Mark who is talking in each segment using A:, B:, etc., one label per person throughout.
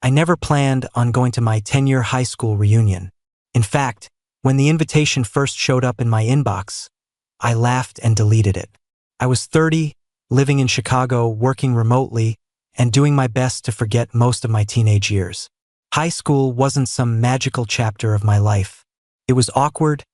A: I never planned on going to my 10-year high school reunion. In fact, when the invitation first showed up in my inbox, I laughed and deleted it. I was 30, living in Chicago, working remotely, and doing my best to forget most of my teenage years. High school wasn't some magical chapter of my life. It was awkward,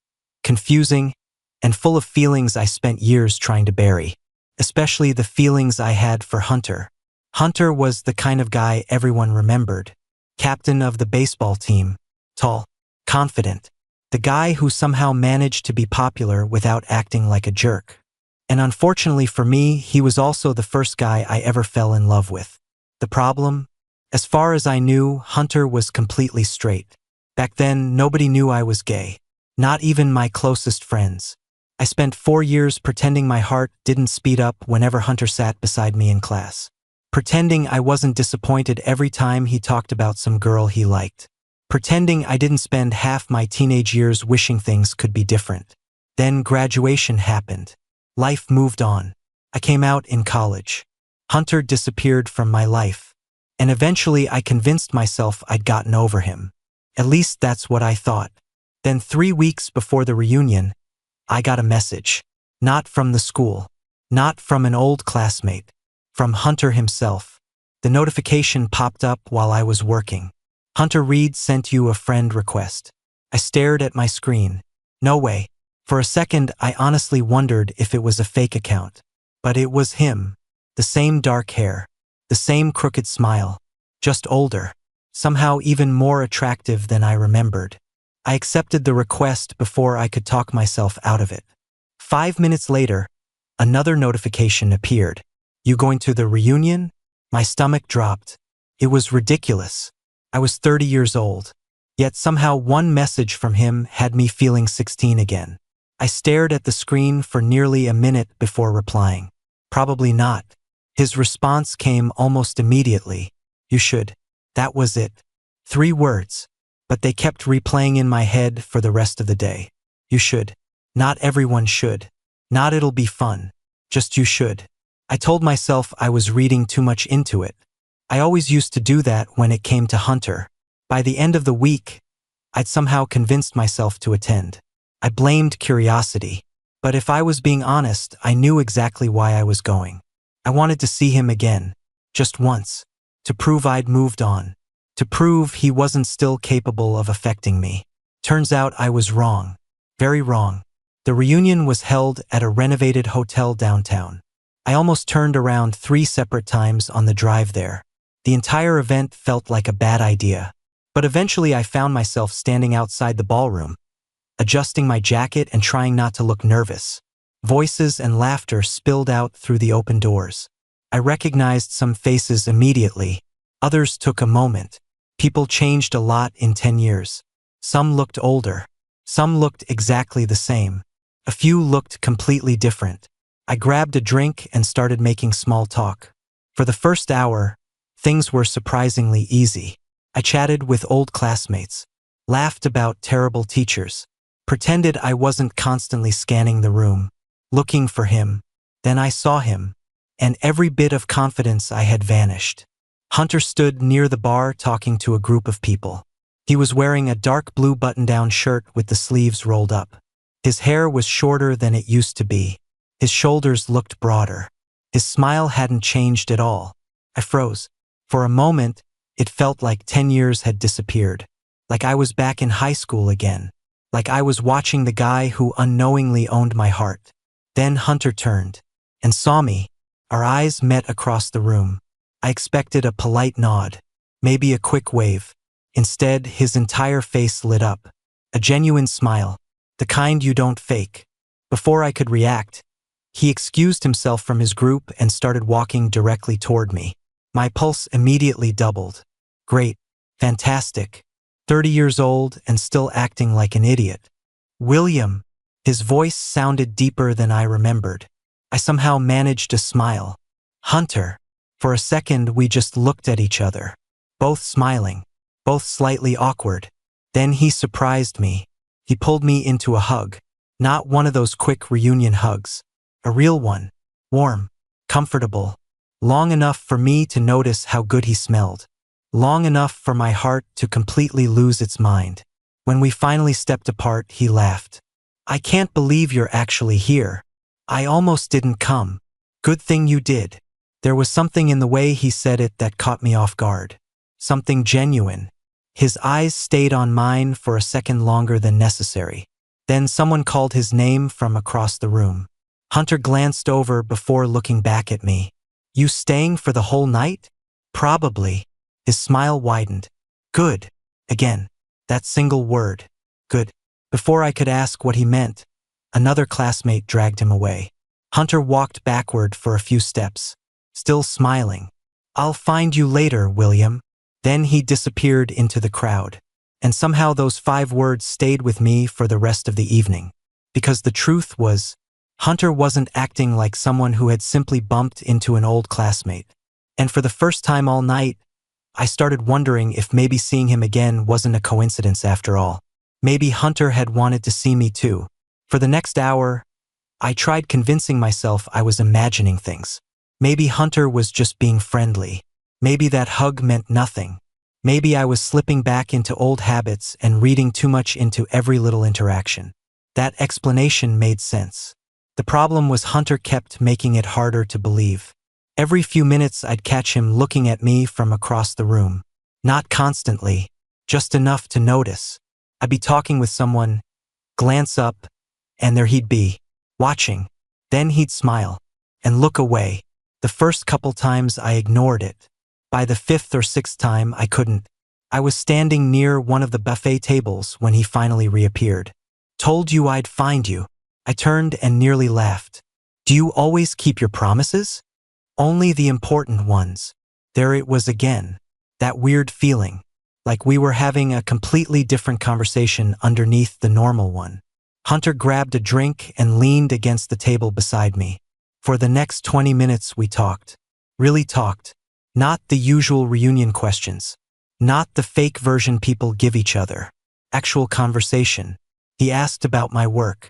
A: confusing, and full of feelings I spent years trying to bury, especially the feelings I had for Hunter. Hunter was the kind of guy everyone remembered. Captain of the baseball team, tall, confident, the guy who somehow managed to be popular without acting like a jerk. And unfortunately for me, he was also the first guy I ever fell in love with. The problem? As far as I knew, Hunter was completely straight. Back then, nobody knew I was gay. Not even my closest friends. I spent 4 years pretending my heart didn't speed up whenever Hunter sat beside me in class. Pretending I wasn't disappointed every time he talked about some girl he liked. Pretending I didn't spend half my teenage years wishing things could be different. Then graduation happened. Life moved on. I came out in college. Hunter disappeared from my life. And eventually I convinced myself I'd gotten over him. At least that's what I thought. Then 3 weeks before the reunion, I got a message. Not from the school. Not from an old classmate. From Hunter himself. The notification popped up while I was working. Hunter Reed sent you a friend request. I stared at my screen. No way. For a second, I honestly wondered if it was a fake account. But it was him. The same dark hair. The same crooked smile. Just older. Somehow even more attractive than I remembered. I accepted the request before I could talk myself out of it. 5 minutes later, another notification appeared. You going to the reunion? My stomach dropped. It was ridiculous. I was 30 years old. Yet somehow one message from him had me feeling 16 again. I stared at the screen for nearly a minute before replying. Probably not. His response came almost immediately. You should. That was it. 3 words. But they kept replaying in my head for the rest of the day. You should. Not everyone should. Not it'll be fun. Just you should. I told myself I was reading too much into it. I always used to do that when it came to Hunter. By the end of the week, I'd somehow convinced myself to attend. I blamed curiosity. But if I was being honest, I knew exactly why I was going. I wanted to see him again. Just once. To prove I'd moved on. To prove he wasn't still capable of affecting me. Turns out I was wrong. Very wrong. The reunion was held at a renovated hotel downtown. I almost turned around 3 separate times on the drive there. The entire event felt like a bad idea. But eventually I found myself standing outside the ballroom, adjusting my jacket and trying not to look nervous. Voices and laughter spilled out through the open doors. I recognized some faces immediately. Others took a moment. People changed a lot in 10 years. Some looked older. Some looked exactly the same. A few looked completely different. I grabbed a drink and started making small talk. For the first hour, things were surprisingly easy. I chatted with old classmates, laughed about terrible teachers, pretended I wasn't constantly scanning the room, looking for him. Then I saw him, and every bit of confidence I had vanished. Hunter stood near the bar talking to a group of people. He was wearing a dark blue button-down shirt with the sleeves rolled up. His hair was shorter than it used to be. His shoulders looked broader. His smile hadn't changed at all. I froze. For a moment, it felt like 10 years had disappeared. Like I was back in high school again. Like I was watching the guy who unknowingly owned my heart. Then Hunter turned and saw me. Our eyes met across the room. I expected a polite nod, maybe a quick wave. Instead, his entire face lit up. A genuine smile, the kind you don't fake. Before I could react, he excused himself from his group and started walking directly toward me. My pulse immediately doubled. Great. Fantastic. 30 years old and still acting like an idiot. William. His voice sounded deeper than I remembered. I somehow managed to smile. Hunter. For a second, we just looked at each other. Both smiling. Both slightly awkward. Then he surprised me. He pulled me into a hug. Not one of those quick reunion hugs. A real one. Warm. Comfortable. Long enough for me to notice how good he smelled. long enough for my heart to completely lose its mind. When we finally stepped apart, he laughed. I can't believe you're actually here. I almost didn't come. Good thing you did. There was something in the way he said it that caught me off guard. Something genuine. His eyes stayed on mine for a second longer than necessary. Then someone called his name from across the room. Hunter glanced over before looking back at me. You staying for the whole night? Probably. His smile widened. Good. Again. That single word. Good. Before I could ask what he meant, another classmate dragged him away. Hunter walked backward for a few steps, still smiling. I'll find you later, William. Then he disappeared into the crowd. And somehow those 5 words stayed with me for the rest of the evening. Because the truth was, Hunter wasn't acting like someone who had simply bumped into an old classmate. And for the first time all night, I started wondering if maybe seeing him again wasn't a coincidence after all. Maybe Hunter had wanted to see me too. For the next hour, I tried convincing myself I was imagining things. Maybe Hunter was just being friendly. Maybe that hug meant nothing. Maybe I was slipping back into old habits and reading too much into every little interaction. That explanation made sense. The problem was Hunter kept making it harder to believe. Every few minutes I'd catch him looking at me from across the room. Not constantly, just enough to notice. I'd be talking with someone, glance up, and there he'd be, watching. Then he'd smile and look away. The first couple times I ignored it. By the 5th or 6th time, I couldn't. I was standing near one of the buffet tables when he finally reappeared. Told you I'd find you. I turned and nearly laughed. Do you always keep your promises? Only the important ones. There it was again. That weird feeling. Like we were having a completely different conversation underneath the normal one. Hunter grabbed a drink and leaned against the table beside me. For the next 20 minutes we talked. Really talked. Not the usual reunion questions. Not the fake version people give each other. Actual conversation. He asked about my work,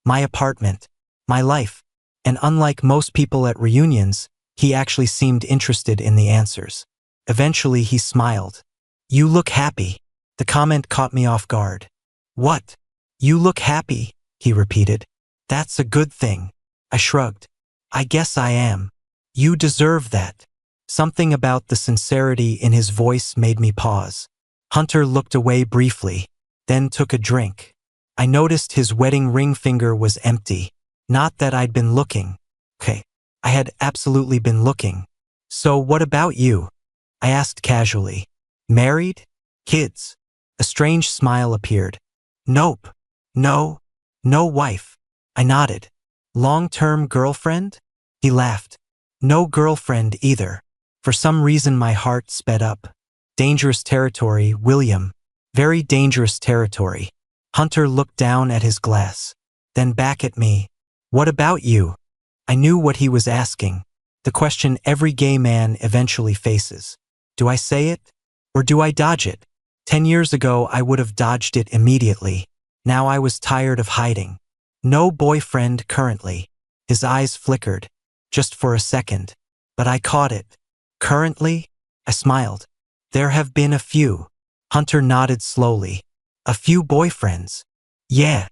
A: my apartment, my life. And unlike most people at reunions, he actually seemed interested in the answers. Eventually he smiled. You look happy. The comment caught me off guard. What? You look happy, he repeated. That's a good thing. I shrugged. I guess I am. You deserve that. Something about the sincerity in his voice made me pause. Hunter looked away briefly, then took a drink. I noticed his wedding ring finger was empty. Not that I'd been looking. Okay, I had absolutely been looking. So what about you? I asked casually. Married? Kids? A strange smile appeared. Nope. No. No wife. I nodded. Long-term girlfriend? He laughed. No girlfriend either. For some reason my heart sped up. Dangerous territory, William. Very dangerous territory. Hunter looked down at his glass. Then back at me. What about you? I knew what he was asking. The question every gay man eventually faces. Do I say it? Or do I dodge it? 10 years ago I would have dodged it immediately. Now I was tired of hiding. No boyfriend currently. His eyes flickered. Just for a second. But I caught it. Currently? I smiled. There have been a few. Hunter nodded slowly. A few boyfriends. Yeah.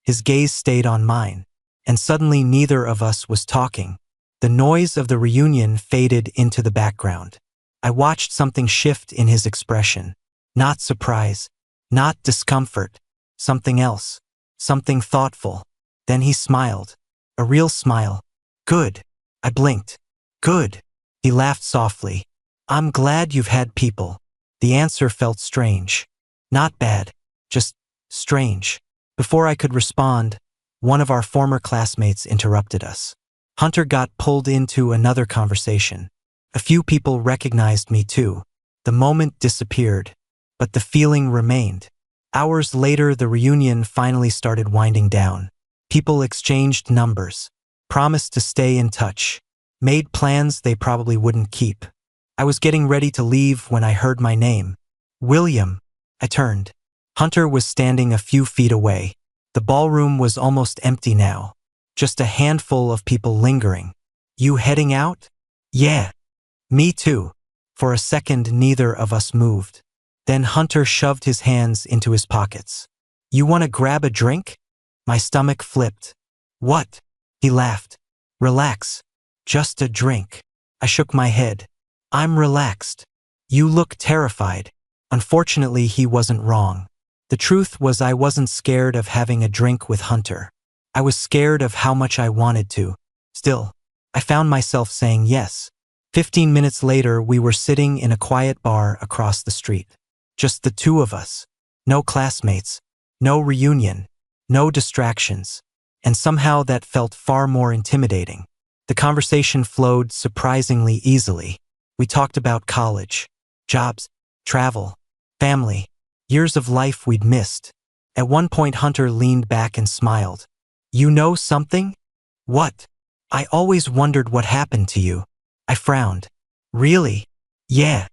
A: His gaze stayed on mine. And suddenly neither of us was talking. The noise of the reunion faded into the background. I watched something shift in his expression. Not surprise. Not discomfort. Something else. Something thoughtful. Then he smiled. A real smile. Good. I blinked. Good. He laughed softly. I'm glad you've had people. The answer felt strange. Not bad. Just strange. Before I could respond, one of our former classmates interrupted us. Hunter got pulled into another conversation. A few people recognized me too. The moment disappeared, but the feeling remained. Hours later, the reunion finally started winding down. People exchanged numbers, promised to stay in touch, made plans they probably wouldn't keep. I was getting ready to leave when I heard my name. William. I turned. Hunter was standing a few feet away. The ballroom was almost empty now. Just a handful of people lingering. You heading out? Yeah. Me too. For a second, neither of us moved. Then Hunter shoved his hands into his pockets. "You want to grab a drink?" My stomach flipped. "What?" He laughed. "Relax. Just a drink." I shook my head. "I'm relaxed." "You look terrified." Unfortunately, he wasn't wrong. The truth was I wasn't scared of having a drink with Hunter. I was scared of how much I wanted to. Still, I found myself saying yes. 15 minutes later, we were sitting in a quiet bar across the street. Just the two of us. No classmates. No reunion. No distractions. And somehow that felt far more intimidating. The conversation flowed surprisingly easily. We talked about college, jobs, travel, family, years of life we'd missed. At one point, Hunter leaned back and smiled. "You know something?" "What?" "I always wondered what happened to you." I frowned. "Really?" "Yeah."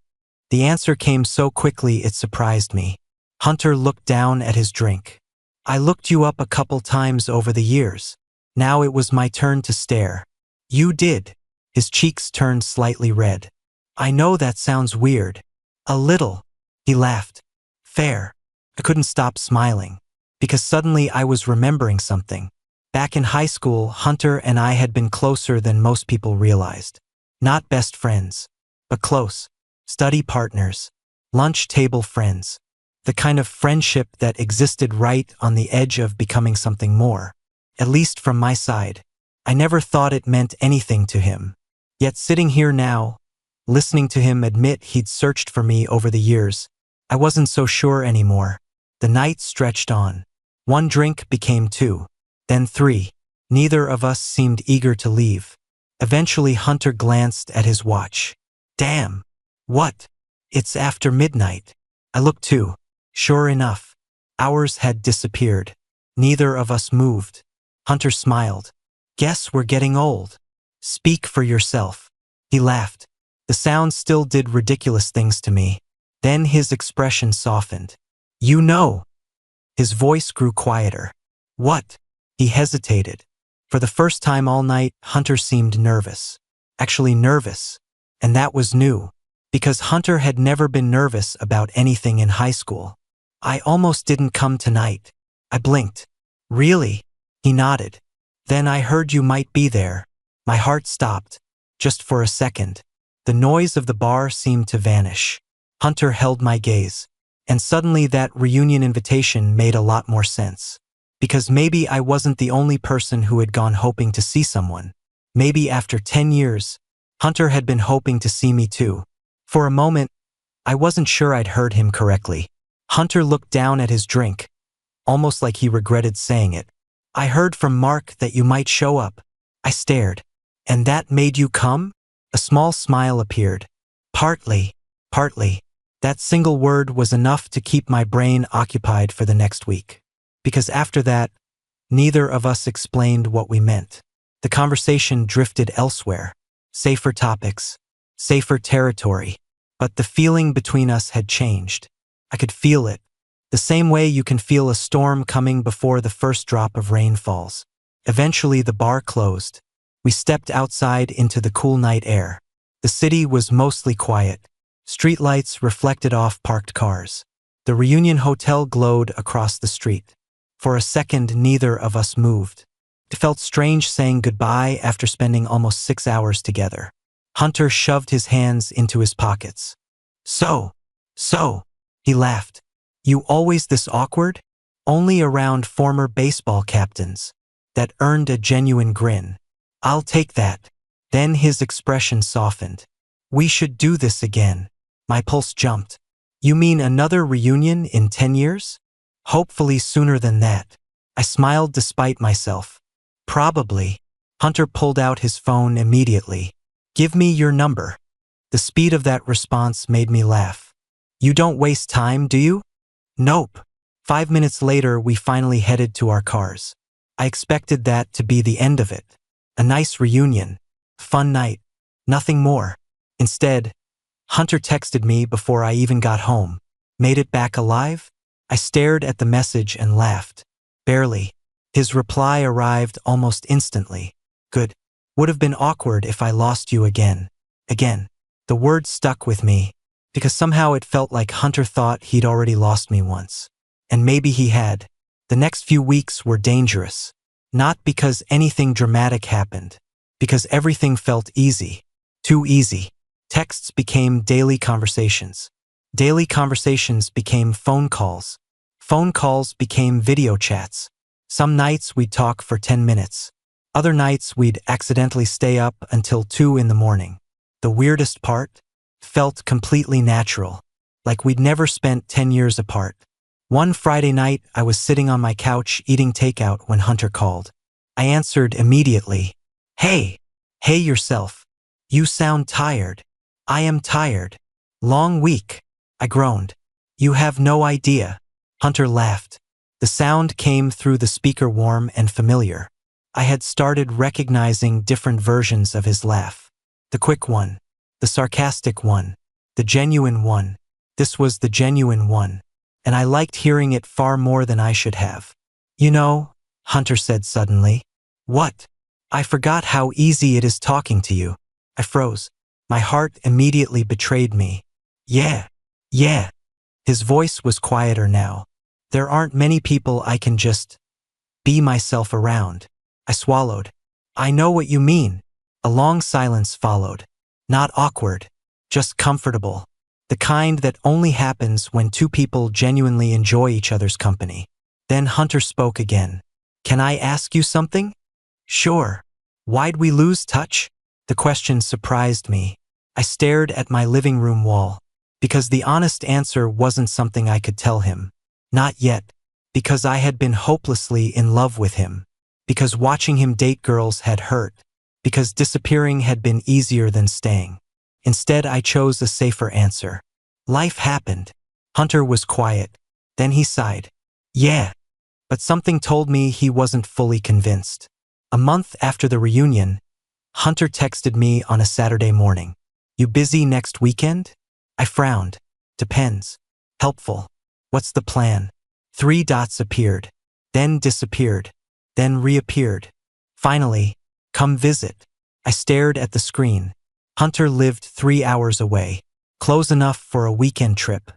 A: The answer came so quickly it surprised me. Hunter looked down at his drink. "I looked you up a couple times over the years. Now it was my turn to stare." "You did?" His cheeks turned slightly red. "I know that sounds weird." "A little." He laughed. "Fair." I couldn't stop smiling. Because suddenly I was remembering something. Back in high school, Hunter and I had been closer than most people realized. Not best friends, but close. Study partners. Lunch table friends. The kind of friendship that existed right on the edge of becoming something more. At least from my side. I never thought it meant anything to him. Yet sitting here now, listening to him admit he'd searched for me over the years, I wasn't so sure anymore. The night stretched on. One drink became two, then three. Neither of us seemed eager to leave. Eventually, Hunter glanced at his watch. "Damn." "What?" "It's after midnight." I looked too. Sure enough, hours had disappeared. Neither of us moved. Hunter smiled. "Guess we're getting old." "Speak for yourself." He laughed. The sound still did ridiculous things to me. Then his expression softened. "You know." His voice grew quieter. "What?" He hesitated. For the first time all night, Hunter seemed nervous. Actually nervous. And that was new. Because Hunter had never been nervous about anything in high school. "I almost didn't come tonight." I blinked. "Really?" He nodded. "Then I heard you might be there." My heart stopped. Just for a second. The noise of the bar seemed to vanish. Hunter held my gaze. And suddenly that reunion invitation made a lot more sense. Because maybe I wasn't the only person who had gone hoping to see someone. Maybe after 10 years, Hunter had been hoping to see me too. For a moment, I wasn't sure I'd heard him correctly. Hunter looked down at his drink, almost like he regretted saying it. "I heard from Mark that you might show up." I stared. "And that made you come?" A small smile appeared. Partly. That single word was enough to keep my brain occupied for the next week. Because after that, neither of us explained what we meant. The conversation drifted elsewhere. Safer topics. Safer territory. But the feeling between us had changed. I could feel it. The same way you can feel a storm coming before the first drop of rain falls. Eventually the bar closed. We stepped outside into the cool night air. The city was mostly quiet. Streetlights reflected off parked cars. The Reunion Hotel glowed across the street. For a second, neither of us moved. It felt strange saying goodbye after spending almost 6 hours together. Hunter shoved his hands into his pockets. So, he laughed. "You always this awkward?" "Only around former baseball captains." That earned a genuine grin. "I'll take that." Then his expression softened. "We should do this again." My pulse jumped. "You mean another reunion in 10 years? "Hopefully sooner than that." I smiled despite myself. "Probably." Hunter pulled out his phone immediately. "Give me your number." The speed of that response made me laugh. "You don't waste time, do you?" "Nope." 5 minutes later, we finally headed to our cars. I expected that to be the end of it. A nice reunion. Fun night. Nothing more. Instead, Hunter texted me before I even got home. "Made it back alive?" I stared at the message and laughed. "Barely." His reply arrived almost instantly. "Good. Would have been awkward if I lost you again." Again. The word stuck with me, because somehow it felt like Hunter thought he'd already lost me once. And maybe he had. The next few weeks were dangerous. Not because anything dramatic happened, because everything felt easy. Too easy. Texts became daily conversations. Daily conversations became phone calls. Phone calls became video chats. Some nights we'd talk for 10 minutes. Other nights we'd accidentally stay up until 2 in the morning. The weirdest part? Felt completely natural, like we'd never spent 10 years apart. One Friday night, I was sitting on my couch eating takeout when Hunter called. I answered immediately. Hey! Hey yourself. You sound tired. I am tired. Long week. I groaned. You have no idea. Hunter laughed. The sound came through the speaker warm and familiar. I had started recognizing different versions of his laugh. The quick one. The sarcastic one. The genuine one. This was the genuine one. And I liked hearing it far more than I should have. You know, Hunter said suddenly. What? I forgot how easy it is talking to you. I froze. My heart immediately betrayed me. Yeah. His voice was quieter now. There aren't many people I can just be myself around. I swallowed. I know what you mean. A long silence followed. Not awkward, just comfortable. The kind that only happens when two people genuinely enjoy each other's company. Then Hunter spoke again. Can I ask you something? Sure. Why'd we lose touch? The question surprised me. I stared at my living room wall. Because the honest answer wasn't something I could tell him. Not yet. Because I had been hopelessly in love with him. Because watching him date girls had hurt. Because disappearing had been easier than staying. Instead, I chose a safer answer. Life happened. Hunter was quiet. Then he sighed. Yeah. But something told me he wasn't fully convinced. A month after the reunion, Hunter texted me on a Saturday morning. You busy next weekend? I frowned. Depends. Helpful. What's the plan? 3 dots appeared. Then disappeared. Then reappeared. Finally, come visit. I stared at the screen. Hunter lived 3 hours away. Close enough for a weekend trip.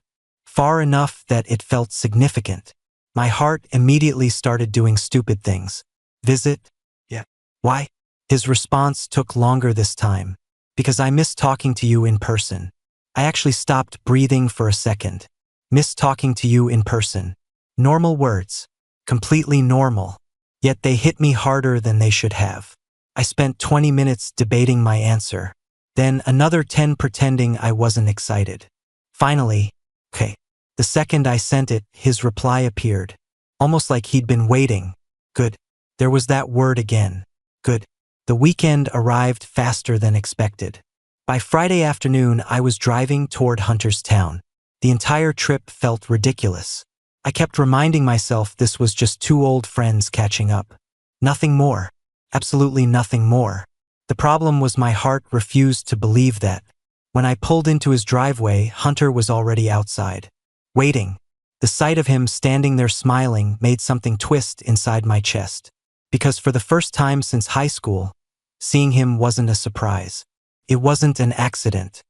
A: Far enough that it felt significant. My heart immediately started doing stupid things. Visit? Yeah. Why? His response took longer this time. Because I miss talking to you in person. I actually stopped breathing for a second. Miss talking to you in person. Normal words. Completely normal. Yet they hit me harder than they should have. I spent 20 minutes debating my answer. Then another 10 pretending I wasn't excited. Finally, okay. The second I sent it, his reply appeared. Almost like he'd been waiting. Good. There was that word again. Good. The weekend arrived faster than expected. By Friday afternoon, I was driving toward Hunter's town. The entire trip felt ridiculous. I kept reminding myself this was just 2 old friends catching up. Nothing more. Absolutely nothing more. The problem was my heart refused to believe that. When I pulled into his driveway, Hunter was already outside. Waiting. The sight of him standing there smiling made something twist inside my chest. Because for the first time since high school, seeing him wasn't a surprise. It wasn't an accident.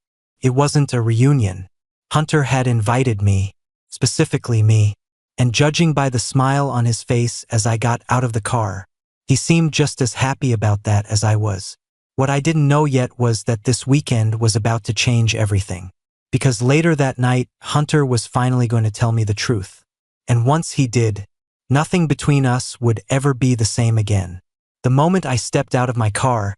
A: It wasn't a reunion. Hunter had invited me, specifically me, and judging by the smile on his face as I got out of the car, he seemed just as happy about that as I was. What I didn't know yet was that this weekend was about to change everything. Because later that night, Hunter was finally going to tell me the truth. And once he did, nothing between us would ever be the same again. The moment I stepped out of my car,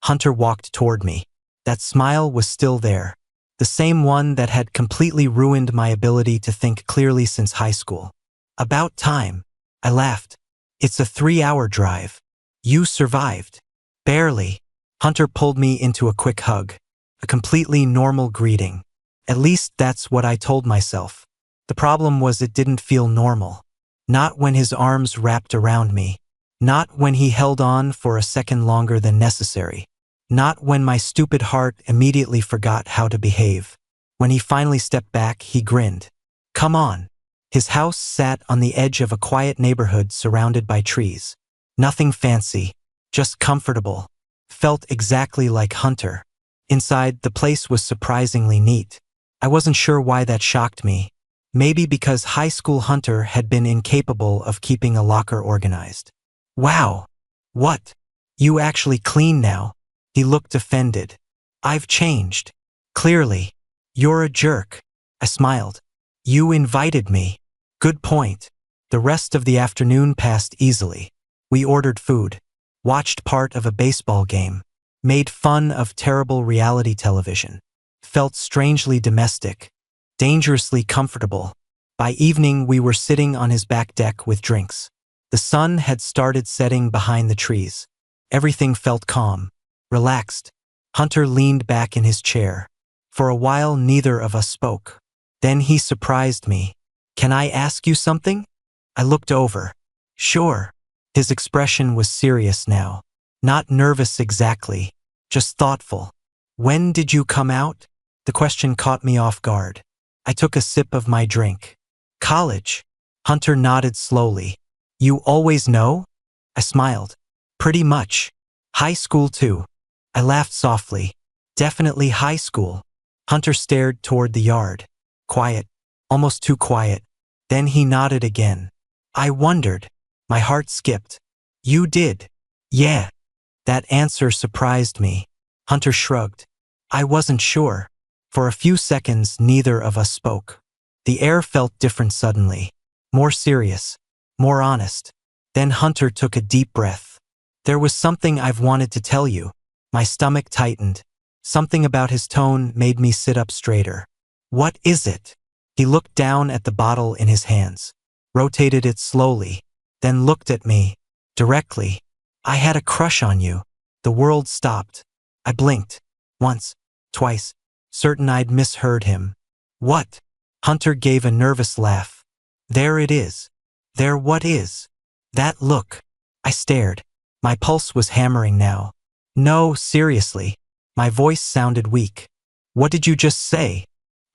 A: Hunter walked toward me. That smile was still there. The same one that had completely ruined my ability to think clearly since high school. About time. I laughed. It's a 3-hour drive. You survived. Barely. Hunter pulled me into a quick hug. A completely normal greeting. At least that's what I told myself. The problem was it didn't feel normal. Not when his arms wrapped around me. Not when he held on for a second longer than necessary. Not when my stupid heart immediately forgot how to behave. When he finally stepped back, he grinned. Come on. His house sat on the edge of a quiet neighborhood surrounded by trees. Nothing fancy, just comfortable. Felt exactly like Hunter. Inside, the place was surprisingly neat. I wasn't sure why that shocked me. Maybe because high school Hunter had been incapable of keeping a locker organized. Wow! What? You actually clean now? He looked offended. I've changed. Clearly. You're a jerk. I smiled. You invited me. Good point. The rest of the afternoon passed easily. We ordered food, watched part of a baseball game, made fun of terrible reality television, felt strangely domestic, dangerously comfortable. By evening, we were sitting on his back deck with drinks. The sun had started setting behind the trees. Everything felt calm, relaxed. Hunter leaned back in his chair. For a while, neither of us spoke. Then he surprised me. Can I ask you something? I looked over. Sure. His expression was serious now. Not nervous exactly, just thoughtful. When did you come out? The question caught me off guard. I took a sip of my drink. College. Hunter nodded slowly. You always know? I smiled. Pretty much. High school too. I laughed softly. Definitely high school. Hunter stared toward the yard. Quiet. Almost too quiet. Then he nodded again. I wondered. My heart skipped. You did? Yeah. That answer surprised me. Hunter shrugged. I wasn't sure. For a few seconds, neither of us spoke. The air felt different suddenly. More serious. More honest. Then Hunter took a deep breath. There was something I've wanted to tell you. My stomach tightened. Something about his tone made me sit up straighter. What is it? He looked down at the bottle in his hands, rotated it slowly, then looked at me, directly. I had a crush on you. The world stopped. I blinked. Once, twice, certain I'd misheard him. What? Hunter gave a nervous laugh. There it is. There what is? That look. I stared. My pulse was hammering now. No, seriously. My voice sounded weak. What did you just say?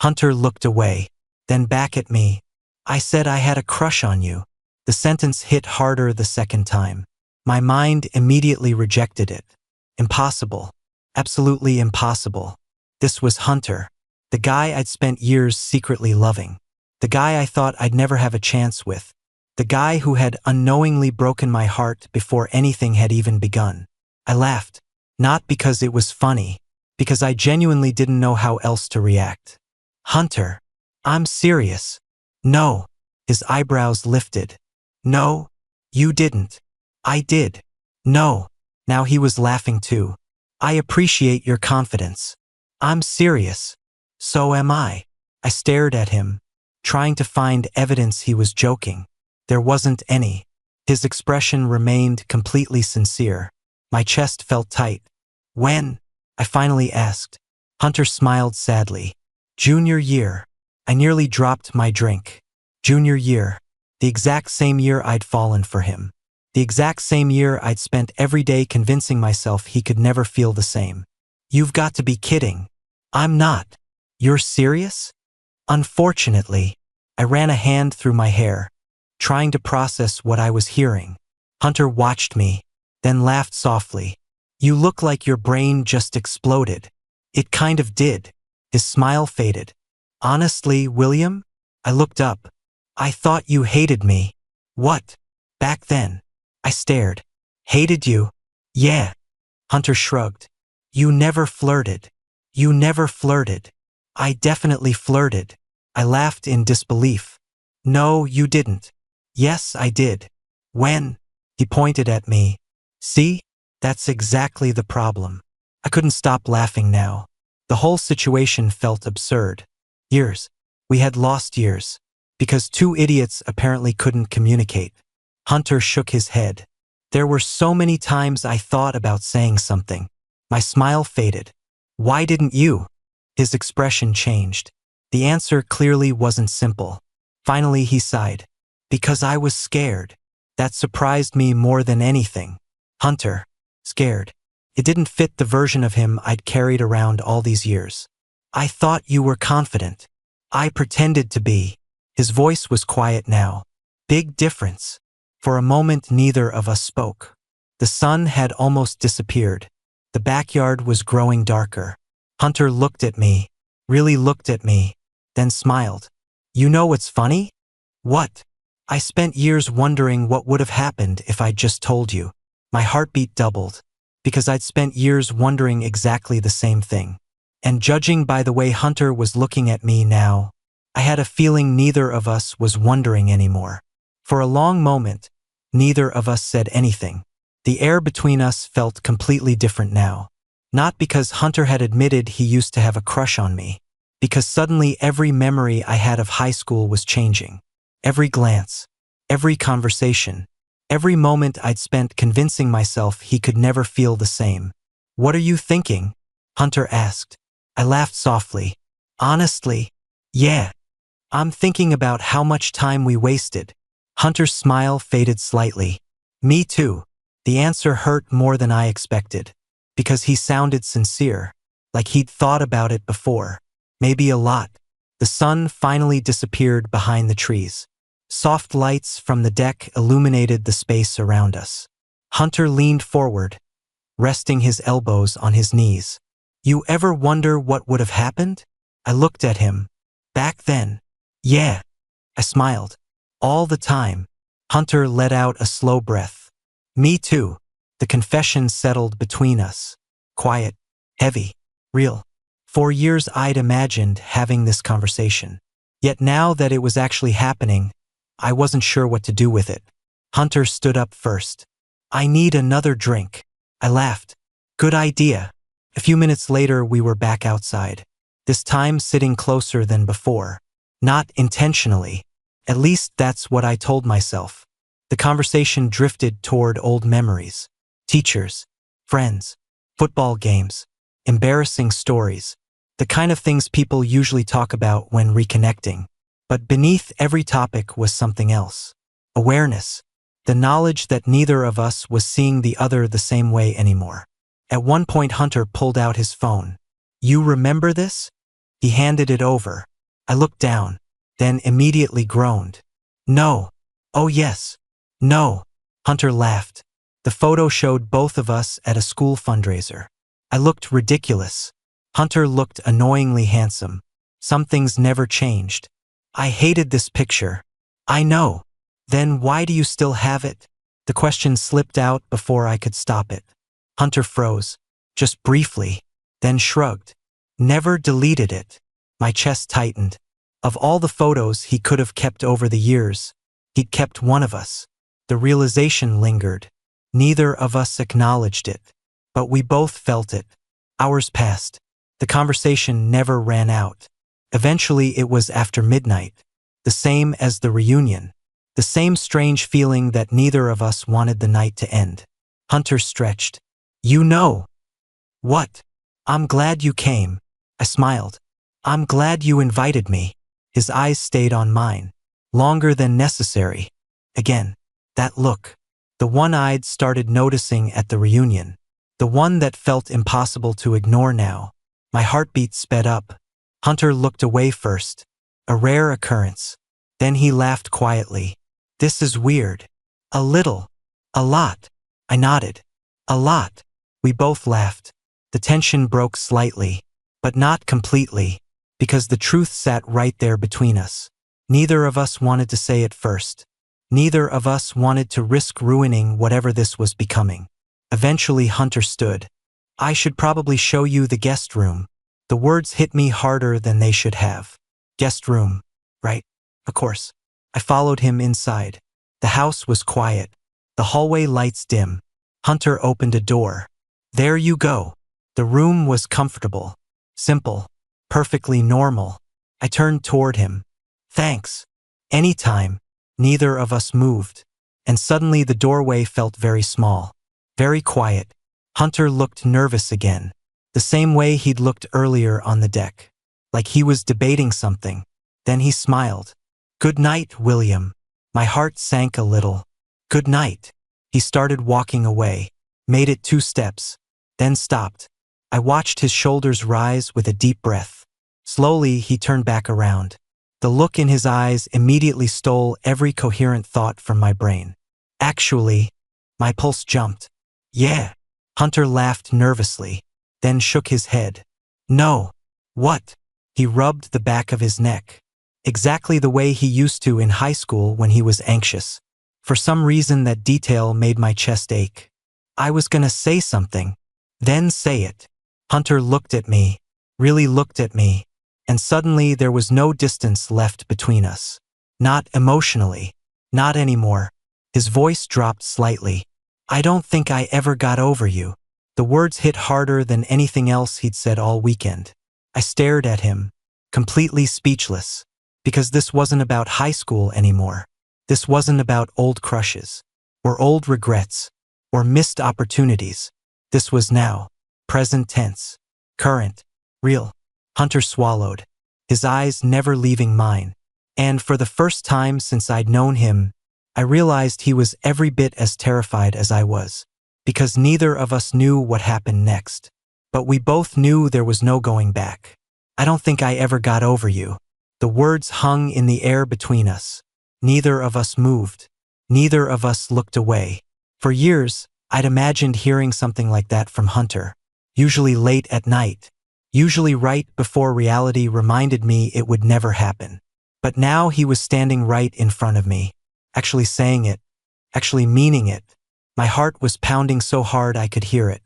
A: Hunter looked away, then back at me. I said I had a crush on you. The sentence hit harder the second time. My mind immediately rejected it. Impossible. Absolutely impossible. This was Hunter, the guy I'd spent years secretly loving. The guy I thought I'd never have a chance with. The guy who had unknowingly broken my heart before anything had even begun. I laughed. Not because it was funny, because I genuinely didn't know how else to react. Hunter, I'm serious. No. His eyebrows lifted. No, you didn't. I did. No. Now he was laughing too. I appreciate your confidence. I'm serious. So am I. I stared at him, trying to find evidence he was joking. There wasn't any. His expression remained completely sincere. My chest felt tight. When? I finally asked. Hunter smiled sadly. Junior year. I nearly dropped my drink. Junior year. The exact same year I'd fallen for him. The exact same year I'd spent every day convincing myself he could never feel the same. You've got to be kidding. I'm not. You're serious? Unfortunately. I ran a hand through my hair, trying to process what I was hearing. Hunter watched me, then laughed softly. You look like your brain just exploded. It kind of did. His smile faded. Honestly, William? I looked up. I thought you hated me. What? Back then. I stared. Hated you? Yeah. Hunter shrugged. You never flirted. You never flirted. I definitely flirted. I laughed in disbelief. No, you didn't. Yes, I did. When? He pointed at me. See? That's exactly the problem. I couldn't stop laughing now. The whole situation felt absurd. Years. We had lost years. Because two idiots apparently couldn't communicate. Hunter shook his head. There were so many times I thought about saying something. My smile faded. Why didn't you? His expression changed. The answer clearly wasn't simple. Finally he sighed. Because I was scared. That surprised me more than anything. Hunter. Scared. It didn't fit the version of him I'd carried around all these years. I thought you were confident. I pretended to be. His voice was quiet now. Big difference. For a moment neither of us spoke. The sun had almost disappeared. The backyard was growing darker. Hunter looked at me, really looked at me, then smiled. You know what's funny? What? I spent years wondering what would have happened if I'd just told you. My heartbeat doubled, because I'd spent years wondering exactly the same thing. And judging by the way Hunter was looking at me now, I had a feeling neither of us was wondering anymore. For a long moment, neither of us said anything. The air between us felt completely different now. Not because Hunter had admitted he used to have a crush on me, because suddenly every memory I had of high school was changing. Every glance, every conversation, every moment I'd spent convincing myself he could never feel the same. What are you thinking? Hunter asked. I laughed softly. Honestly, yeah. I'm thinking about how much time we wasted. Hunter's smile faded slightly. Me too. The answer hurt more than I expected, because he sounded sincere, like he'd thought about it before. Maybe a lot. The sun finally disappeared behind the trees. Soft lights from the deck illuminated the space around us. Hunter leaned forward, resting his elbows on his knees. You ever wonder what would have happened? I looked at him. Back then. Yeah. I smiled. All the time. Hunter let out a slow breath. Me too. The confession settled between us. Quiet, heavy, real. For years I'd imagined having this conversation. Yet now that it was actually happening, I wasn't sure what to do with it. Hunter stood up first. I need another drink. I laughed. Good idea. A few minutes later we were back outside. This time sitting closer than before. Not intentionally. At least that's what I told myself. The conversation drifted toward old memories. Teachers, friends, football games, embarrassing stories. The kind of things people usually talk about when reconnecting. But beneath every topic was something else. Awareness. The knowledge that neither of us was seeing the other the same way anymore. At one point Hunter pulled out his phone. You remember this? He handed it over. I looked down, then immediately groaned. No. Oh yes. No. Hunter laughed. The photo showed both of us at a school fundraiser. I looked ridiculous. Hunter looked annoyingly handsome. Some things never changed. I hated this picture. I know. Then why do you still have it? The question slipped out before I could stop it. Hunter froze, just briefly, then shrugged. Never deleted it. My chest tightened. Of all the photos he could have kept over the years, he'd kept one of us. The realization lingered. Neither of us acknowledged it, but we both felt it. Hours passed. The conversation never ran out. Eventually it was after midnight. The same as the reunion. The same strange feeling that neither of us wanted the night to end. Hunter stretched. You know. What? I'm glad you came. I smiled. I'm glad you invited me. His eyes stayed on mine. Longer than necessary. Again, that look. The one I'd started noticing at the reunion. The one that felt impossible to ignore now. My heartbeat sped up. Hunter looked away first. A rare occurrence. Then he laughed quietly. This is weird. A little. A lot. I nodded. A lot. We both laughed. The tension broke slightly, but not completely, because the truth sat right there between us. Neither of us wanted to say it first. Neither of us wanted to risk ruining whatever this was becoming. Eventually Hunter stood. I should probably show you the guest room. The words hit me harder than they should have. Guest room, right? Of course. I followed him inside. The house was quiet. The hallway lights dim. Hunter opened a door. There you go. The room was comfortable. Simple. Perfectly normal. I turned toward him. Thanks. Anytime. Neither of us moved. And suddenly the doorway felt very small. Very quiet. Hunter looked nervous again. The same way he'd looked earlier on the deck. Like he was debating something. Then he smiled. Good night, William. My heart sank a little. Good night. He started walking away. Made it 2 steps. Then stopped. I watched his shoulders rise with a deep breath. Slowly he turned back around. The look in his eyes immediately stole every coherent thought from my brain. Actually, my pulse jumped. Yeah. Hunter laughed nervously, then shook his head. No. What? He rubbed the back of his neck. Exactly the way he used to in high school when he was anxious. For some reason that detail made my chest ache. I was gonna say something. Then say it. Hunter looked at me, really looked at me, and suddenly there was no distance left between us. Not emotionally. Not anymore. His voice dropped slightly. I don't think I ever got over you. The words hit harder than anything else he'd said all weekend. I stared at him, completely speechless, because this wasn't about high school anymore. This wasn't about old crushes, or old regrets, or missed opportunities. This was now, present tense, current, real. Hunter swallowed, his eyes never leaving mine, and for the first time since I'd known him, I realized he was every bit as terrified as I was, because neither of us knew what happened next. But we both knew there was no going back. I don't think I ever got over you. The words hung in the air between us. Neither of us moved. Neither of us looked away. For years, I'd imagined hearing something like that from Hunter, usually late at night, usually right before reality reminded me it would never happen. But now he was standing right in front of me, actually saying it, actually meaning it. My heart was pounding so hard I could hear it.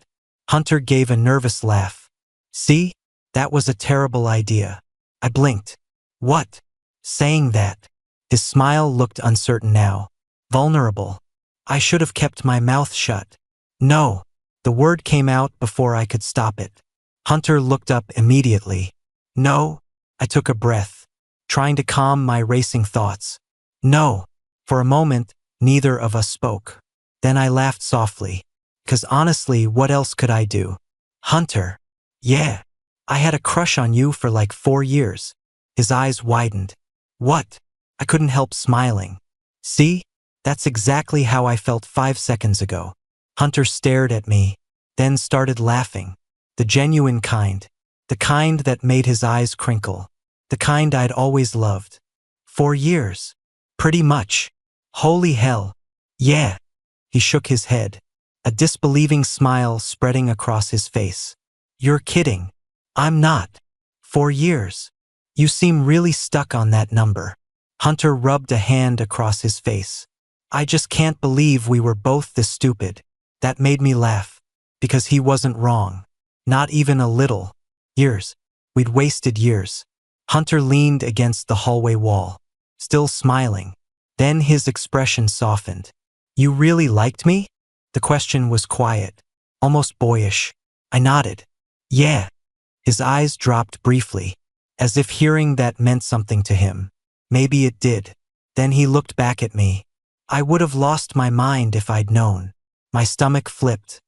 A: Hunter gave a nervous laugh. See? That was a terrible idea. I blinked. What? Saying that. His smile looked uncertain now. Vulnerable. I should have kept my mouth shut. No. The word came out before I could stop it. Hunter looked up immediately. No. I took a breath, trying to calm my racing thoughts. No. For a moment, neither of us spoke. Then I laughed softly. 'Cause honestly, what else could I do? Hunter. Yeah. I had a crush on you for like 4 years. His eyes widened. What? I couldn't help smiling. See? That's exactly how I felt 5 seconds ago. Hunter stared at me, then started laughing. The genuine kind. The kind that made his eyes crinkle. The kind I'd always loved. 4 years. Pretty much. Holy hell. Yeah. He shook his head, a disbelieving smile spreading across his face. You're kidding. I'm not. 4 years. You seem really stuck on that number. Hunter rubbed a hand across his face. I just can't believe we were both this stupid. That made me laugh. Because he wasn't wrong. Not even a little. Years. We'd wasted years. Hunter leaned against the hallway wall, still smiling. Then his expression softened. You really liked me? The question was quiet, almost boyish. I nodded. Yeah. His eyes dropped briefly, as if hearing that meant something to him. Maybe it did. Then he looked back at me. I would have lost my mind if I'd known. My stomach flipped.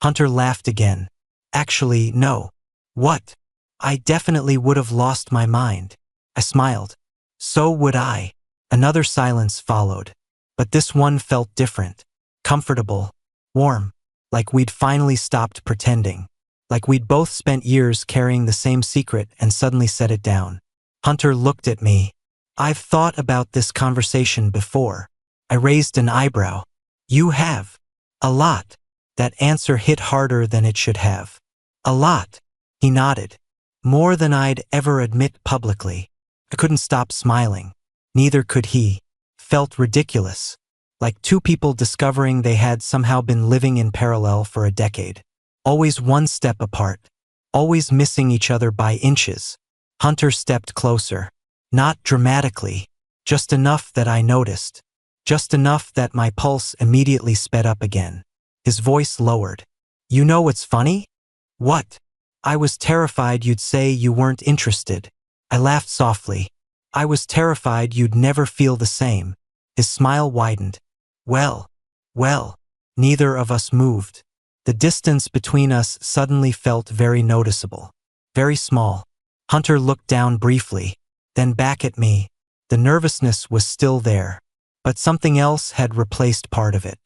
A: Hunter laughed again. Actually, no. What? I definitely would have lost my mind. I smiled. So would I. Another silence followed. But this one felt different. Comfortable. Warm. Like we'd finally stopped pretending. Like we'd both spent years carrying the same secret and suddenly set it down. Hunter looked at me. I've thought about this conversation before. I raised an eyebrow. You have. A lot. That answer hit harder than it should have. A lot. He nodded. More than I'd ever admit publicly. I couldn't stop smiling. Neither could he. Felt ridiculous. Like two people discovering they had somehow been living in parallel for a decade. Always one step apart. Always missing each other by inches. Hunter stepped closer. Not dramatically. Just enough that I noticed. Just enough that my pulse immediately sped up again. His voice lowered. You know what's funny? What? I was terrified you'd say you weren't interested. I laughed softly. I was terrified you'd never feel the same. His smile widened. Well. Neither of us moved. The distance between us suddenly felt very noticeable. Very small. Hunter looked down briefly, then back at me. The nervousness was still there, but something else had replaced part of it.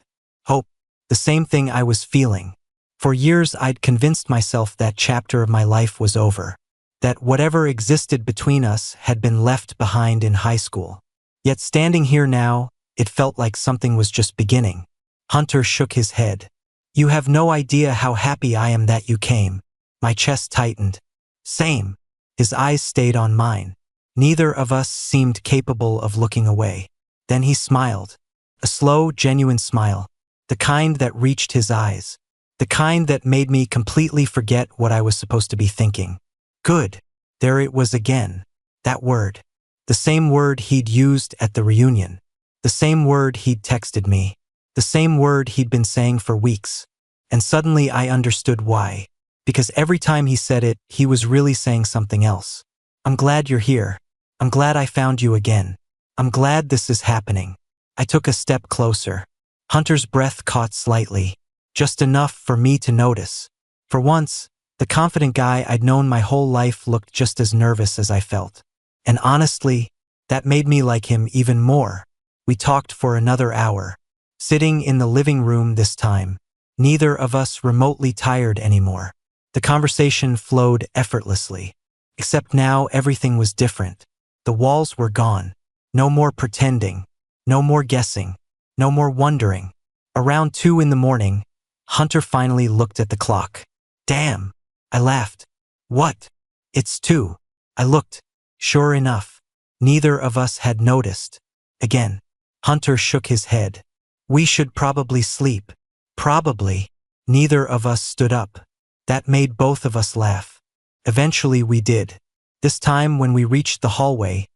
A: Hope. The same thing I was feeling. For years I'd convinced myself that chapter of my life was over. That whatever existed between us had been left behind in high school. Yet standing here now, it felt like something was just beginning. Hunter shook his head. You have no idea how happy I am that you came. My chest tightened. Same. His eyes stayed on mine. Neither of us seemed capable of looking away. Then he smiled. A slow, genuine smile. The kind that reached his eyes. The kind that made me completely forget what I was supposed to be thinking. Good. There it was again. That word. The same word he'd used at the reunion. The same word he'd texted me. The same word he'd been saying for weeks. And suddenly I understood why. Because every time he said it, he was really saying something else. I'm glad you're here. I'm glad I found you again. I'm glad this is happening. I took a step closer. Hunter's breath caught slightly. Just enough for me to notice. For once, the confident guy I'd known my whole life looked just as nervous as I felt. And honestly, that made me like him even more. We talked for another hour. Sitting in the living room this time. Neither of us remotely tired anymore. The conversation flowed effortlessly. Except now everything was different. The walls were gone. No more pretending. No more guessing. No more wondering. Around 2 in the morning, Hunter finally looked at the clock. Damn! I laughed. What? It's 2. I looked. Sure enough, neither of us had noticed. Again, Hunter shook his head. We should probably sleep. Probably. Neither of us stood up. That made both of us laugh. Eventually we did. This time when we reached the hallway,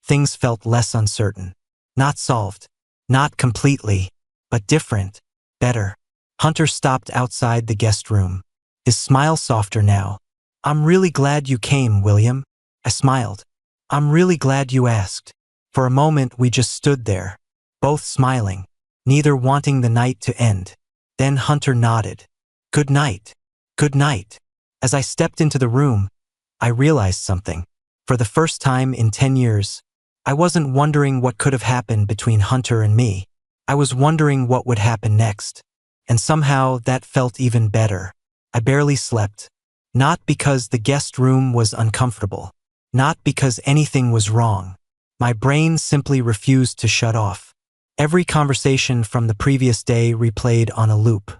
A: things felt less uncertain. Not solved. Not completely. But different. Better. Hunter stopped outside the guest room. His smile softer now. I'm really glad you came, William. I smiled. I'm really glad you asked. For a moment we just stood there, both smiling, neither wanting the night to end. Then Hunter nodded. Good night. Good night. As I stepped into the room, I realized something. For the first time in 10 years, I wasn't wondering what could have happened between Hunter and me. I was wondering what would happen next. And somehow that felt even better. I barely slept. Not because the guest room was uncomfortable. Not because anything was wrong. My brain simply refused to shut off. Every conversation from the previous day replayed on a loop.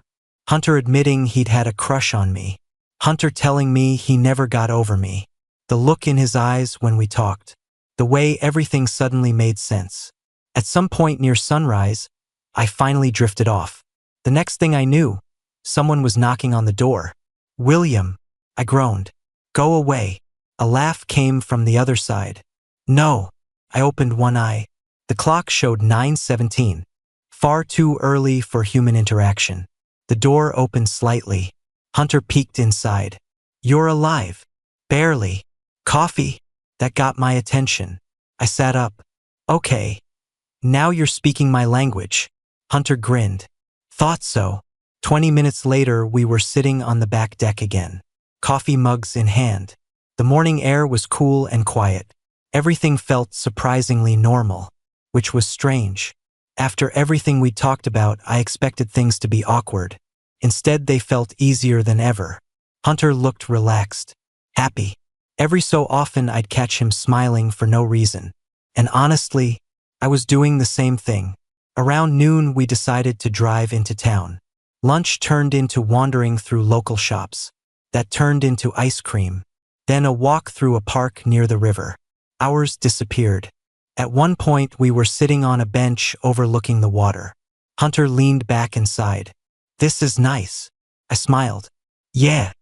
A: Hunter admitting he'd had a crush on me. Hunter telling me he never got over me. The look in his eyes when we talked. The way everything suddenly made sense. At some point near sunrise, I finally drifted off. The next thing I knew, someone was knocking on the door. William, I groaned. Go away. A laugh came from the other side. No. I opened one eye. The clock showed 9:17. Far too early for human interaction. The door opened slightly. Hunter peeked inside. You're alive. Barely. Coffee? That got my attention. I sat up. Okay. Now you're speaking my language. Hunter grinned. Thought so. 20 minutes later, we were sitting on the back deck again. Coffee mugs in hand. The morning air was cool and quiet. Everything felt surprisingly normal, which was strange. After everything we talked about, I expected things to be awkward. Instead, they felt easier than ever. Hunter looked relaxed, happy. Every so often, I'd catch him smiling for no reason. And honestly, I was doing the same thing. Around noon, we decided to drive into town. Lunch turned into wandering through local shops. That turned into ice cream. Then a walk through a park near the river. Hours disappeared. At one point, we were sitting on a bench overlooking the water. Hunter leaned back inside. This is nice. I smiled. Yeah.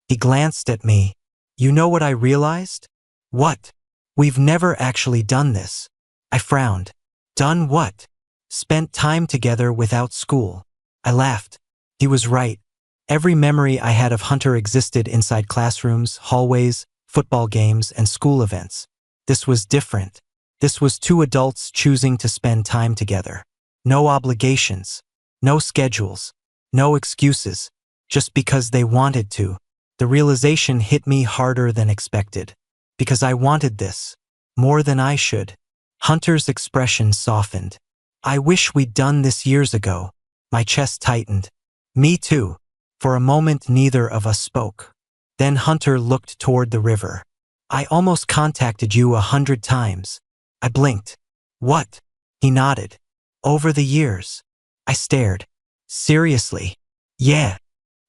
A: He glanced at me. You know what I realized? What? We've never actually done this. I frowned. Done what? Spent time together without school. I laughed. He was right. Every memory I had of Hunter existed inside classrooms, hallways, football games, and school events. This was different. This was 2 adults choosing to spend time together. No obligations. No schedules. No excuses. Just because they wanted to. The realization hit me harder than expected. Because I wanted this. More than I should. Hunter's expression softened. I wish we'd done this years ago. My chest tightened. Me too. For a moment, neither of us spoke. Then Hunter looked toward the river. I almost contacted you 100 times. I blinked. What? He nodded. Over the years. I stared. Seriously? Yeah.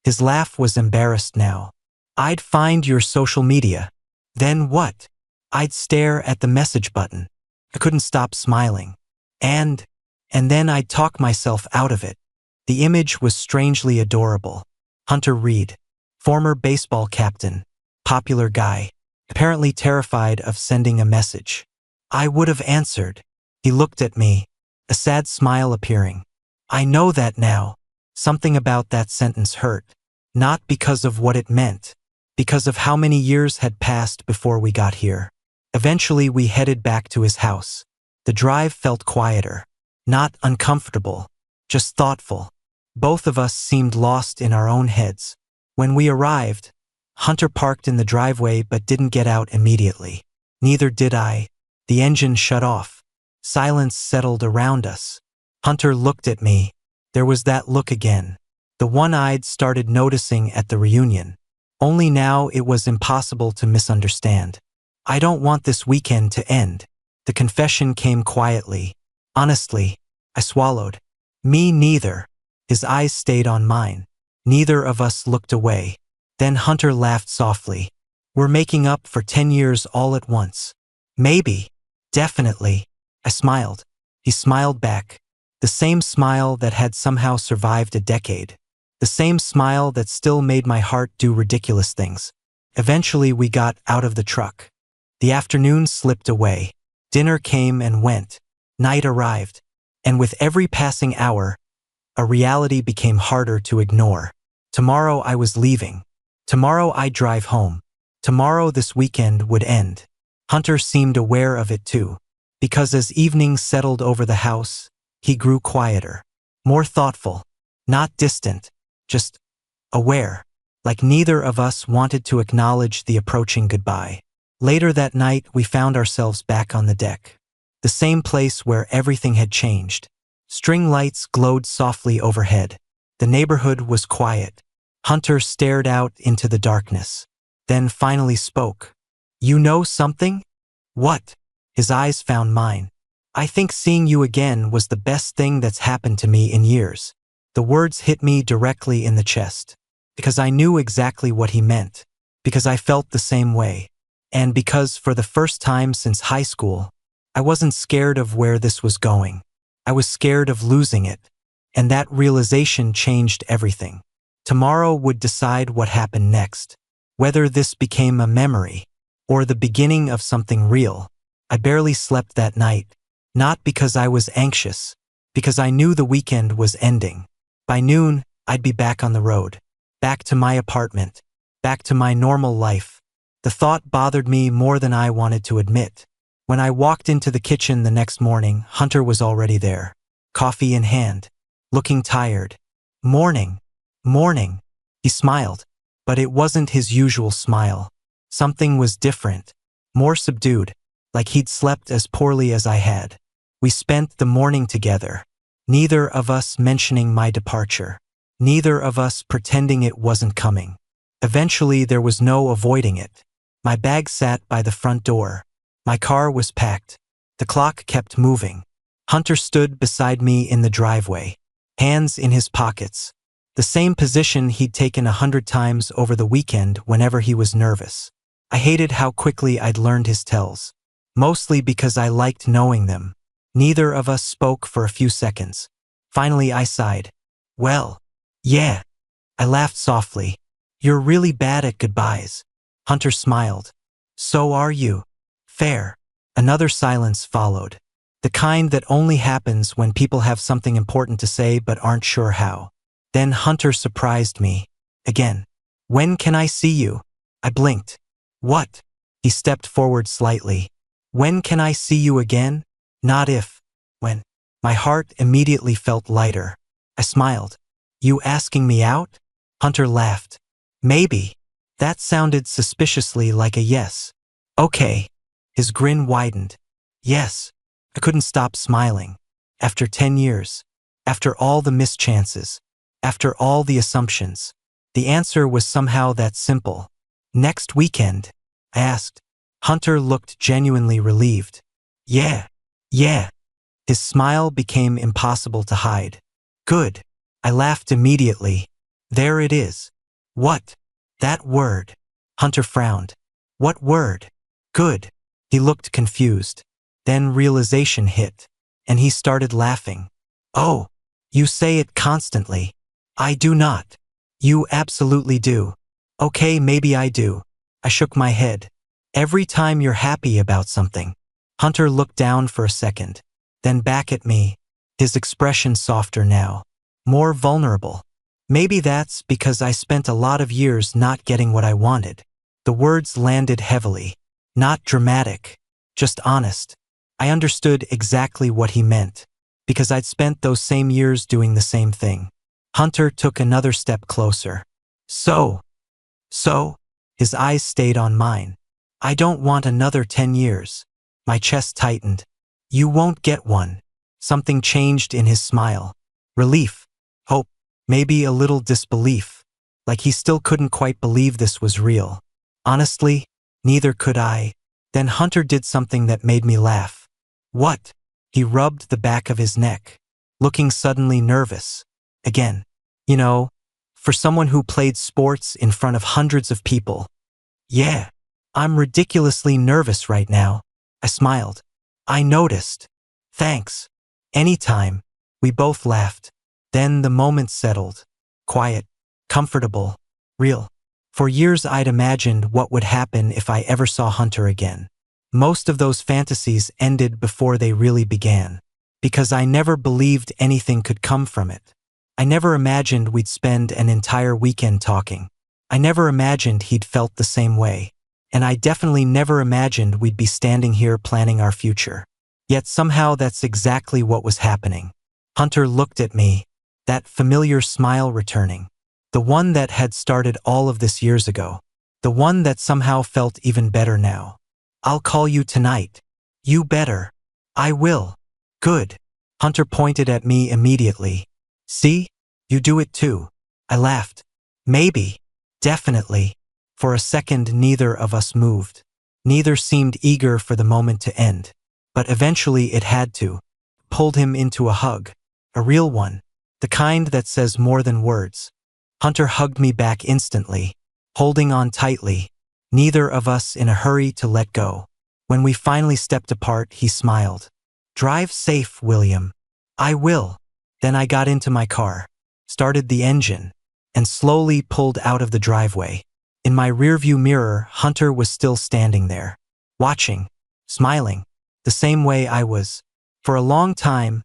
A: His laugh was embarrassed now. I'd find your social media. Then what? I'd stare at the message button. I couldn't stop smiling. And then I'd talk myself out of it. The image was strangely adorable. Hunter Reed, former baseball captain, popular guy, apparently terrified of sending a message. I would have answered. He looked at me, a sad smile appearing. I know that now. Something about that sentence hurt. Not because of what it meant, because of how many years had passed before we got here. Eventually we headed back to his house. The drive felt quieter. Not uncomfortable, just thoughtful. Both of us seemed lost in our own heads. When we arrived, Hunter parked in the driveway but didn't get out immediately. Neither did I. The engine shut off. Silence settled around us. Hunter looked at me. There was that look again. The one I'd started noticing at the reunion. Only now it was impossible to misunderstand. I don't want this weekend to end. The confession came quietly. Honestly, I swallowed. Me neither. His eyes stayed on mine. Neither of us looked away. Then Hunter laughed softly. We're making up for 10 years all at once. Maybe. Definitely. I smiled. He smiled back. The same smile that had somehow survived a decade. The same smile that still made my heart do ridiculous things. Eventually we got out of the truck. The afternoon slipped away. Dinner came and went. Night arrived. And with every passing hour, a reality became harder to ignore. Tomorrow I was leaving. Tomorrow I'd drive home. Tomorrow this weekend would end. Hunter seemed aware of it too, because as evening settled over the house, he grew quieter, more thoughtful, not distant, just aware, like neither of us wanted to acknowledge the approaching goodbye. Later that night, we found ourselves back on the deck. The same place where everything had changed. String lights glowed softly overhead. The neighborhood was quiet. Hunter stared out into the darkness, then finally spoke. You know something? What? His eyes found mine. I think seeing you again was the best thing that's happened to me in years. The words hit me directly in the chest. Because I knew exactly what he meant. Because I felt the same way. And because for the first time since high school, I wasn't scared of where this was going. I was scared of losing it. And that realization changed everything. Tomorrow would decide what happened next. Whether this became a memory, or the beginning of something real. I barely slept that night. Not because I was anxious, because I knew the weekend was ending. By noon, I'd be back on the road. Back to my apartment. Back to my normal life. The thought bothered me more than I wanted to admit. When I walked into the kitchen the next morning, Hunter was already there. Coffee in hand. Looking tired. Morning. Morning. He smiled. But it wasn't his usual smile. Something was different. More subdued. Like he'd slept as poorly as I had. We spent the morning together. Neither of us mentioning my departure. Neither of us pretending it wasn't coming. Eventually there was no avoiding it. My bag sat by the front door. My car was packed. The clock kept moving. Hunter stood beside me in the driveway, hands in his pockets. The same position he'd taken 100 times over the weekend whenever he was nervous. I hated how quickly I'd learned his tells. Mostly because I liked knowing them. Neither of us spoke for a few seconds. Finally I sighed. Well, yeah. I laughed softly. You're really bad at goodbyes. Hunter smiled. So are you. Fair. Another silence followed. The kind that only happens when people have something important to say but aren't sure how. Then Hunter surprised me. Again. When can I see you? I blinked. What? He stepped forward slightly. When can I see you again? Not if. When. My heart immediately felt lighter. I smiled. You asking me out? Hunter laughed. Maybe. That sounded suspiciously like a yes. Okay. His grin widened. Yes. I couldn't stop smiling. After 10 years. After all the missed chances. After all the assumptions. The answer was somehow that simple. Next weekend? I asked. Hunter looked genuinely relieved. Yeah. Yeah. His smile became impossible to hide. Good. I laughed immediately. There it is. What? That word. Hunter frowned. What word? Good. He looked confused. Then realization hit, and he started laughing. Oh, you say it constantly. I do not. You absolutely do. Okay, maybe I do. I shook my head. Every time you're happy about something. Hunter looked down for a second, then back at me, his expression softer now, more vulnerable. Maybe that's because I spent a lot of years not getting what I wanted. The words landed heavily, not dramatic, just honest. I understood exactly what he meant, because I'd spent those same years doing the same thing. Hunter took another step closer. So, his eyes stayed on mine. I don't want another 10 years. My chest tightened. You won't get one. Something changed in his smile. Relief, hope, maybe a little disbelief. Like he still couldn't quite believe this was real. Honestly, neither could I. Then Hunter did something that made me laugh. What? He rubbed the back of his neck, looking suddenly nervous. Again. You know, for someone who played sports in front of hundreds of people. Yeah, I'm ridiculously nervous right now. I smiled. I noticed. Thanks. Anytime. We both laughed. Then the moment settled. Quiet, comfortable, real. For years I'd imagined what would happen if I ever saw Hunter again. Most of those fantasies ended before they really began, because I never believed anything could come from it. I never imagined we'd spend an entire weekend talking. I never imagined he'd felt the same way. And I definitely never imagined we'd be standing here planning our future. Yet somehow that's exactly what was happening. Hunter looked at me, that familiar smile returning. The one that had started all of this years ago. The one that somehow felt even better now. I'll call you tonight. You better. I will. Good. Hunter pointed at me immediately. See? You do it too. I laughed. Maybe. Definitely. For a second neither of us moved. Neither seemed eager for the moment to end. But eventually it had to. Pulled him into a hug. A real one. The kind that says more than words. Hunter hugged me back instantly, holding on tightly, neither of us in a hurry to let go. When we finally stepped apart, he smiled. Drive safe, William. I will. Then I got into my car, started the engine, and slowly pulled out of the driveway. In my rearview mirror, Hunter was still standing there, watching, smiling, the same way I was. For a long time,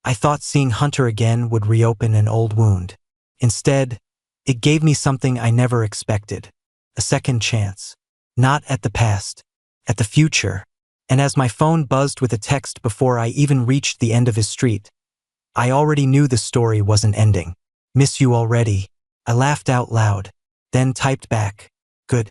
A: I thought seeing Hunter again would reopen an old wound. Instead, it gave me something I never expected. A second chance. Not at the past, at the future. And as my phone buzzed with a text before I even reached the end of his street, I already knew the story wasn't ending. Miss you already. I laughed out loud, then typed back. Good.